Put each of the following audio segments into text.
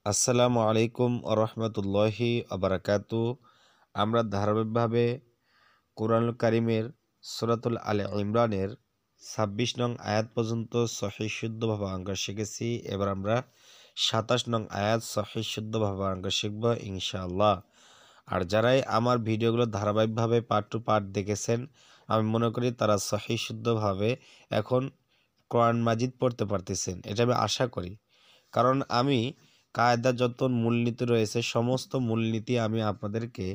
আসসালামু আলাইকুম আরহামতুল্লাহি আবরাকাতু। আমরা ধারাবাহিকভাবে কোরআনুল কারিমের সূরাতুল আলে ইমরানের ২৬ নং আয়াত পর্যন্ত সহিহ শুদ্ধভাবে অঙ্ক শিখেছি। এবার আমরা ২৭ নং আয়াত সহিহ শুদ্ধভাবে অঙ্ক শিখব ইনশাআল্লাহ। আর যারাই আমার ভিডিওগুলো ধারাবাহিকভাবে পার্ট টু পার্ট দেখেছেন, আমি মনে করি তারা সহিহ শুদ্ধভাবে এখন কোরআন মাজিদ পড়তে পারতেছেন, এটা আমি আশা করি। কারণ আমি কায়দা যত মূলনীতি রয়েছে সমস্ত মূলনীতি আমি আপনাদেরকে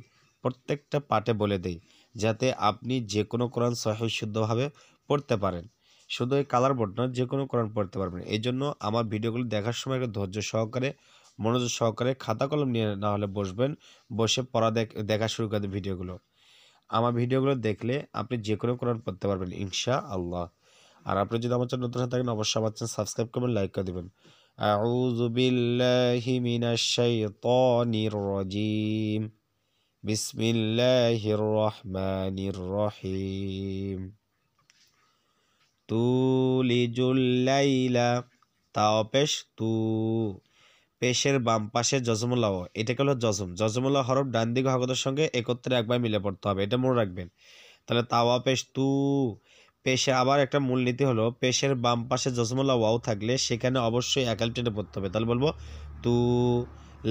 প্রত্যেকটা পাঠে বলে দেই, যাতে আপনি যে কোনো কোরআন সহিহ শুদ্ধভাবে পড়তে পারেন। শুধু এই কালার বোর্ড নয়, যে কোনো কোরআন পড়তে পারবেন। এই জন্য আমার ভিডিওগুলো দেখার সময় একটা ধৈর্য সহকারে, মনোযোগ সহকারে খাতা কলম নিয়ে না হলে বসবেন, বসে পড়া দেখা শুরু করে দেন ভিডিওগুলো। আমার ভিডিওগুলো দেখলে আপনি যে কোনো কোরআন পড়তে পারবেন ইনশাআল্লাহ। আর আপনি যদি আমার চ্যানেল নতুন হয়ে থাকেন, অবশ্যই আমার চ্যানেল সাবস্ক্রাইব করবেন, লাইক করে দেবেন। আউযু বিল্লাহি মিনাশ শাইতানির রাজিম। বিসমিল্লাহির রহমানির রহিম। তুলিজুল লাইলা, তাও পেশ তু, পেশের বাম পাশে জজমুল্লাহ, এটাকে হলো জজমুল্লাহ হরফ ডান দিকে হরকতের সঙ্গে একত্রে একবার মিলে পড়তে হবে, এটা মনে রাখবেন। তাহলে তাওয়া পেশ তু, পেশে আবার একটা মূলনীতি হলো পেশের বাম পাশে জজমুল্লাহ ওয়াও থাকলে সেখানে অবশ্যই একাল টেনে পড়তে হবে। তাহলে বলবো তু,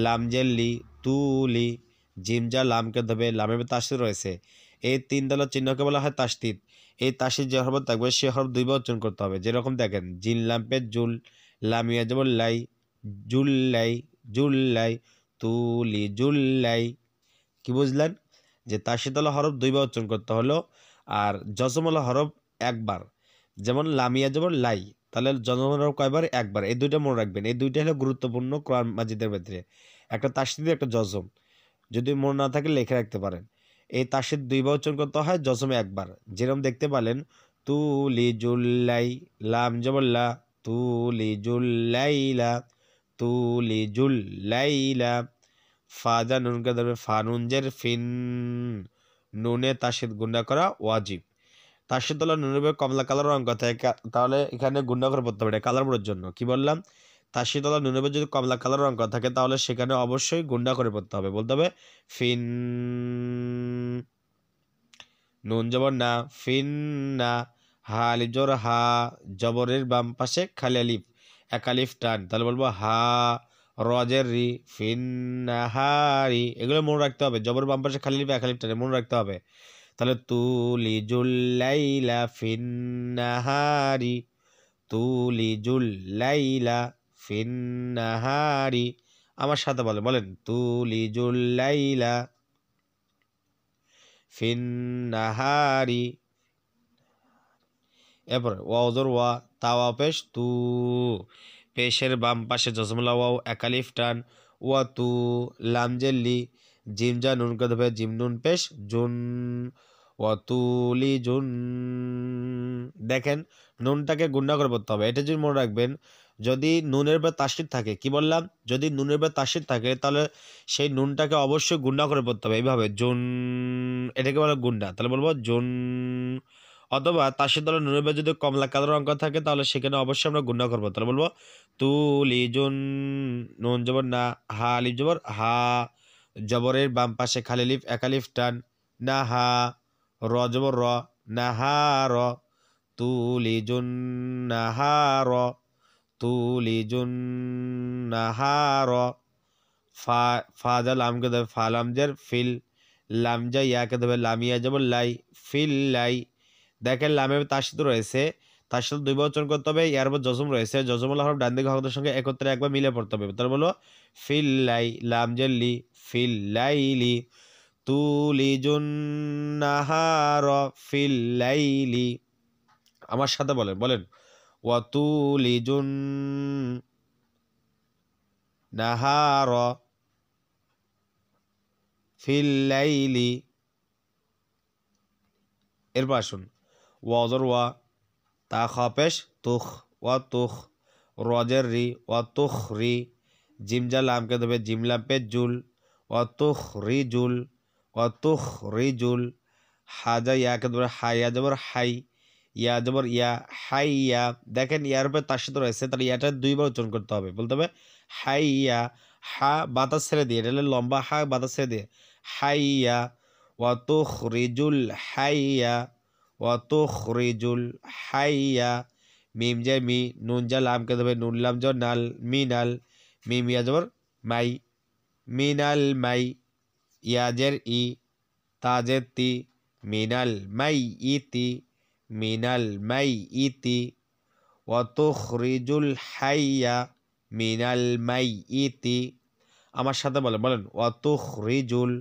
লামজেল্লি তুলি, জিমজা লামকে ধবে, লামের তাসদিদ রয়েছে, এই তিন দলের চিহ্নকে বলা হয় তাসদিদ। এই তাসদিদ যে হরফ থাকবে সে হরফ দুইবার উচ্চারণ করতে হবে। যেরকম দেখেন জিন লাম্পে জুল, লামিয়া যেমন লাই, জুল্লাই জুল্লাই, তুলি জুল্লাই। কি বুঝলেন? যে তাসদিদওয়ালা হরফ দুইবার উচ্চারণ করতে হলো, আর জজমওয়ালা হরফ একবার। যেমন লামিয়া যেমন লাই, তাহলে জজমওয়ালা হরফ কয়বার? একবার। এই দুইটা মনে রাখবেন, এই দুইটা হলো গুরুত্বপূর্ণ কোরআন মাজিদের ভিতরে, একটা তাসদিদ একটা জজম। যদি মনে না থাকে লিখে রাখতে পারেন। এই তাসদিদ দুইবার উচ্চারণ করতে হয়, জজমে একবার। যেরকম দেখতে পেলেন তুলি জুল্লাই, লাম যেমন লা, তুলি জুল্লাইলা, তুলি জুল্লাইলা। ফাজা নুনকে ধরবে, ফানুনজের ফিন, নুনে তাসদিদ গুণা করা ওয়াজিব। তাসদিদ হলো নুনের কমলা কালার রঙ কথা, তাহলে এখানে গুণা করে পড়তে হবে, এটা কালার বোর্ডের জন্য। কি বললাম? তাসদিদ হলো নুনের যদি কমলা কালার রঙ করা থাকে তাহলে সেখানে অবশ্যই গুণা করে পড়তে হবে। বলতে হবে ফিন, নুন জবর না, ফিন না, হা আলিফ জবর হা, জবরের বাম পাশে খালি আলিফ, এক আলিফ টান, তাহলে বলবো হা, রজের রি, ফিন নাহারি। এগুলো মনে রাখতে হবে, জবর বাম পাশে খালি আলিফ এক আলিফ টানে মনে রাখতে হবে। তাহলে তুলিজুল লাইলা ফিন নাহারি, তুলিজুল লাইলা ফিন নাহারি। আমার সাথে বলেন, বলেন তুলিজুল লাইলা ফিন নাহারি। এরপর ওয়াজর ওয়া, তাওয়া পেশ তু, পেশের বাম পাশে জজমুল্লাহ ওয়াও এক আলিফ টান, ওয়া তু, লামজেল্লি, জিমজা নুন কে ধবে, জিম নুন পেশ জুন, ওয়া তুলি জুন। দেখেন নুনটাকে গুণা করে পড়তে হবে, এটা যদি মনে রাখবেন। যদি নুনের বা তাসদিদ থাকে, কি বললাম? যদি নুনের বা তাসদিদ থাকে তাহলে সেই নুনটাকে অবশ্যই গুণা করে পড়তে হবে, এইভাবে জুন, এটাকে বলে গুণা। তাহলে বলবো জুন। অথবা তাসদিদ হলো নুনের বা যদি কমলা কালার অঙ্ক থাকে তাহলে সেখানে অবশ্যই আমরা গুণা করবো। তাহলে বলবো তুলিজুন, নুন জবর না, হা আলিফ জবর হা, জবরের বাম পাশে খালি আলিফ এক আলিফ টান, না হা, র জবর র, না হা র, তুলিজুন নাহার, তুলিজুন নাহার। ফা, ফাজা লামকে দেবে, ফা লামজের ফিল, লামজা ইয়াকে দেবে, লামিয়া যেমন লাই, ফিল লাই। দেখেন লামে তাসদিদ রয়েছে, তার সাথে দুইবার উচ্চারণ করতে হবে। ইয়ার পর জজম রয়েছে, জজমুল হরফ ডান দিকে হরফের সঙ্গে একত্রে একবার মিলে পড়তে হবে। তাহলে বলো ফিল লাই, লামজের লি, ফিল লাইলি, তুলিজুন নাহার ফিল লাইলি। আমার সাথে বলেন, বলেন ওয়াতুলিজুন নাহার ফিল লাইলি। এরপর আসুন ওয়াজর ওয়া, তা খাপেশ তুখ, ওয়া তুখ, রজের রি, ওয়া তুখ রি, জিমজা লামকে দেবে, জিম লামপে জুল, ওয়া তুখ রি জুল, ওয়া তুখ রি জুল। হাজা ইয়াকে দেবে, হাইয়া জবর হাই, ইয়া জবর ইয়া, হাইয়া। দেখেন ইয়ার উপরে তার সাথে রয়েছে, তাহলে ইয়াটা দুইবার উচ্চারণ করতে হবে। বলতে হবে হাইয়া, হা বাতাস ছেড়ে দিয়ে, এটা হলো লম্বা হা বাতাস ছেড়ে দিয়ে, হাইয়া ওয়াতুখরিজুল হাইয়া ওয়াতুখরিজুল হাইয়া। মিম যে মি, নুন যা লামকে দেবে, নুন লাম জ নাল, মিনাল, মিম ইয়া জবর মাই, মিনাল মাই, ইয়াজের ই, তাজের তি, মিনাল মাই ইতি, মিনাল মাই ইতি, ওয়াতুখরিজুল হাইয়া মিনাল মাই ইতি। আমার সাথে বলেন, বলেন ওয়াতুখরিজুল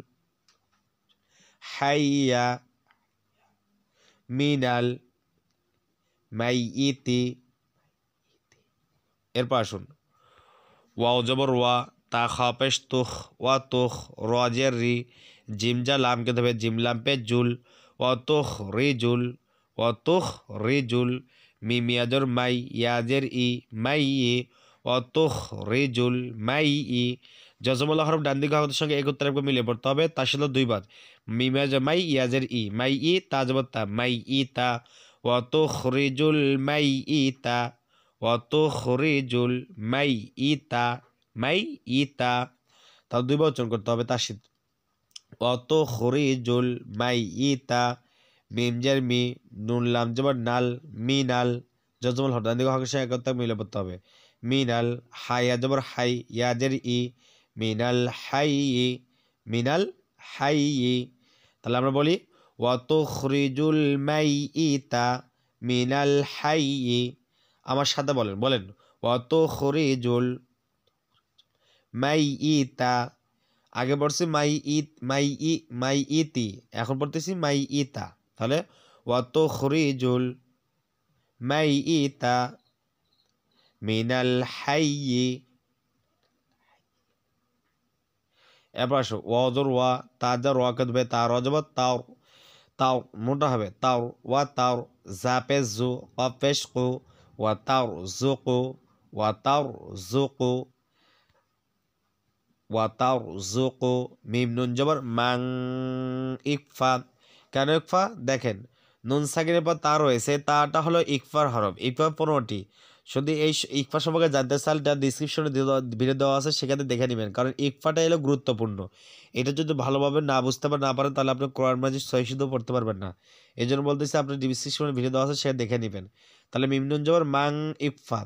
হাইয়া মিনাল মাই ইতি। এরপর আসুন, ওয়াও জবর ওয়া, তা খা পেশ তুখ, ওয়া তুখ, রাজের রি, জিমজা লামকে দেবে, জিমলাম পে জুল, ওয়া তুখ রিজুল, ওয়া তুখ রিজুল, মিমিয়াজর মাই, ইয়াজের ই, মাই ই, ওয়া তুখ রিজুল মাই ই। জজমুল্লাহ হরফ ডান দিকে হরফের সঙ্গে একত্রে মিলে পড়তে হবে, তার সাথে দুইবার, মিমিয়াজর মাই, ইয়াজের ই, মাই ই, তা জবর তা, মাই ই তা, ওয়া তুখ রিজুল মাই ই তা, ওয়াতুখরিজুল মাই ইতা, মাই ইতা। তাও দুইবার উচ্চারণ করতে হবে তার সাথে, ওয়াতুখরিজুল মাই ইতা, মিম জের মি, নুন লাম জবর নাল, মিনাল, জজমুল হরফ ডান দিকে হকের সঙ্গে একত্রে মিলে পড়তে হবে, মিনাল, হাইয়া জবর হাই, ইয়াজের ই, মিনাল হাই ই, মিনাল হাই ই। তাহলে আমরা বলি ওয়াতুখরিজুল মাই ইতা মিনাল হাই ই। আমার সাথে বলেন, বলেন ওয়াতুখরিজুল মাই ইতা, আগে পড়ছি মাই ইত, মাই ই, মাই ইতি, এখন পড়তেছি মাই ইতা। তাহলে ওয়াতুখরিজুল মাই ইতা মিনাল হাইয়ি। এরপর আসো ওয়াজর ওয়া, তাজা রোয়া কাটবে, তার অজবত তাও, তাও মোটা হবে, তাও ওয়া তাও, জাপে জু, কফেশ কু, ওয়া তাও জুকু, ওয়া তাও জুকু, ওয়া তাও জুকু। মিম নুন জবর মাং, ইকফা। কেন ইকফা? দেখেন নুন সাকিনের পর তা রয়েছে, তাটা হলো ইকফার হরফ, ইকফা 15টি। যদি এই ইকফা সম্পর্কে জানতে চান, যা ডিসক্রিপশনে ভিডিও দেওয়া আছে সেখানে দেখে নেবেন, কারণ ইকফাটা এলো গুরুত্বপূর্ণ। এটা যদি ভালোভাবে না বুঝতে না পারেন তাহলে আপনি কোরআন মাজিদ সহি শুদ্ধ পড়তে পারবেন না। এই জন্য বলতেছি আপনি ডিসক্রিপশনে ভিডিও দেওয়া আছে সেটা দেখে নেবেন। তাহলে মিম নুন জবর মাং ইকফা,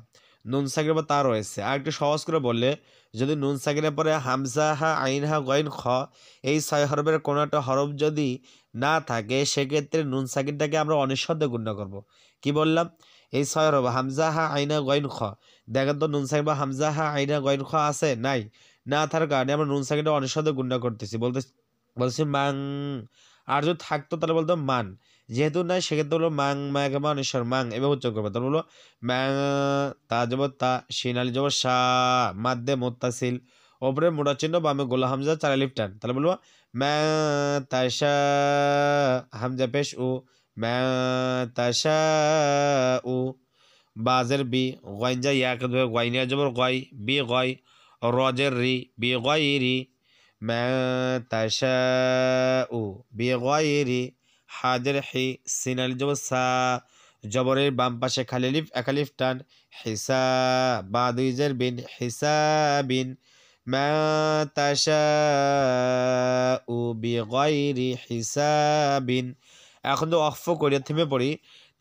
নুন সাকিনের পর তা রয়েছে। আর একটু সহজ করে বললে, যদি নুন সাকিনের পরে হামজা হা, আইন হা, গইন খ, এই 6 হরফের কোনো একটা হরফ যদি না থাকে, সেক্ষেত্রে নুন সাকিনটাকে আমরা অনিঃশব্দে গণ্য করব। কি বললাম? এই 6 হরফ হামজা হা, আইনা, গইন খ, দেখেন তো নুন সাকিন বা হামজা হা, আইনা, গইন খ আছে? নাই। না থাকার কারণে আমরা নুন সাকিনটা অনিঃশব্দে গণ্য করতেছি, বলতেছি মাং। আর যদি থাকতো তাহলে বলতো মান, যেহেতু নাই সেক্ষেত্রে হলো মাং, মাগ অনিশ্বর, মাং এভাবে উচ্চারণ করবে। তাহলে বলো ম্যাং, তা জবর তা, শিনালি জবর সা, মাদ্দে মুত্তাসিল, ওপরে মোটা চিহ্ন, বামে গোলা হামজা, 4 আলিফ টান। তাহলে বলবো ম্যা তাশা, হামজা পেশ উ, ম্যা তাশা উ। বাজের বি, গইনজা ইয়াকে ধরে, গইনিয়া জবর গয়, বি গয়, রজের রি, বি গয় রি, ম্যা তাশা উ, বি গয় রি। হাজের হি, সিনালি জবর সা, জবরের বাম পাশে খালি আলিফ, এক আলিফ টান, হিসা, বা দুই জের বিন, হিসাবিন, মা তাশাউ বিগাইরি হিসাবিন। এখন তো অক্ফ করে থেমে পড়ি,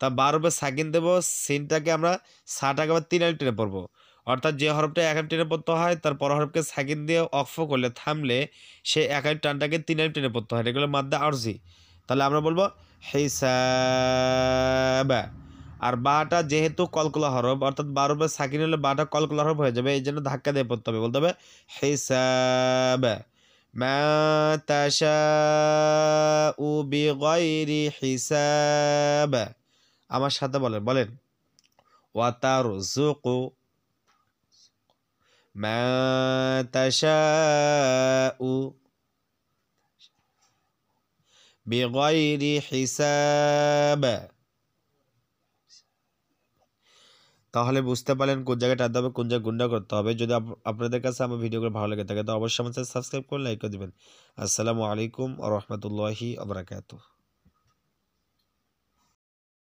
তা 12 সাকিন দেবো, সিনটাকে আমরা সাটাকে আবার 3 আলিফ টেনে পড়বো। অর্থাৎ যে হরফটা এক আলিফ টেনে পড়তে হয়, তার পর হরফকে সাকিন দিয়ে অক্ফ করলে থামলে সে এক আলিফ টানটাকে 3 আলিফ টেনে পড়তে হয়, এগুলো মাদ্দা আরজি। তাহলে আমরা বলবো হিসাবা। আর বাটা যেহেতু কলকলা হরফ, অর্থাৎ 12 সাকিন হলে বাটা কলকলা হরফ হয়ে যাবে, এই জন্য ধাক্কা দিয়ে পড়তে হবে, বলতে হবে হিসাবা, মা তাশাউ বিগাইরি হিসাব। আমার সাথে বলেন, বলেন ওয়াতারযুকু, মা তাশাউ বিগাইরি হিসাব। তাহলে বুঝতে পারলেন কোন জায়গায় টানতে হবে, কোন জায়গায় গুন্ডা করতে হবে। যদি আপনাদের কাছে আমার ভিডিওগুলো ভালো লেগে থাকে তো অবশ্যই আমার সাবস্ক্রাইব করে লাইক করে দেবেন। আসসালামু আলাইকুম ওয়া রাহমাতুল্লাহি ওয়া বারাকাতুহু।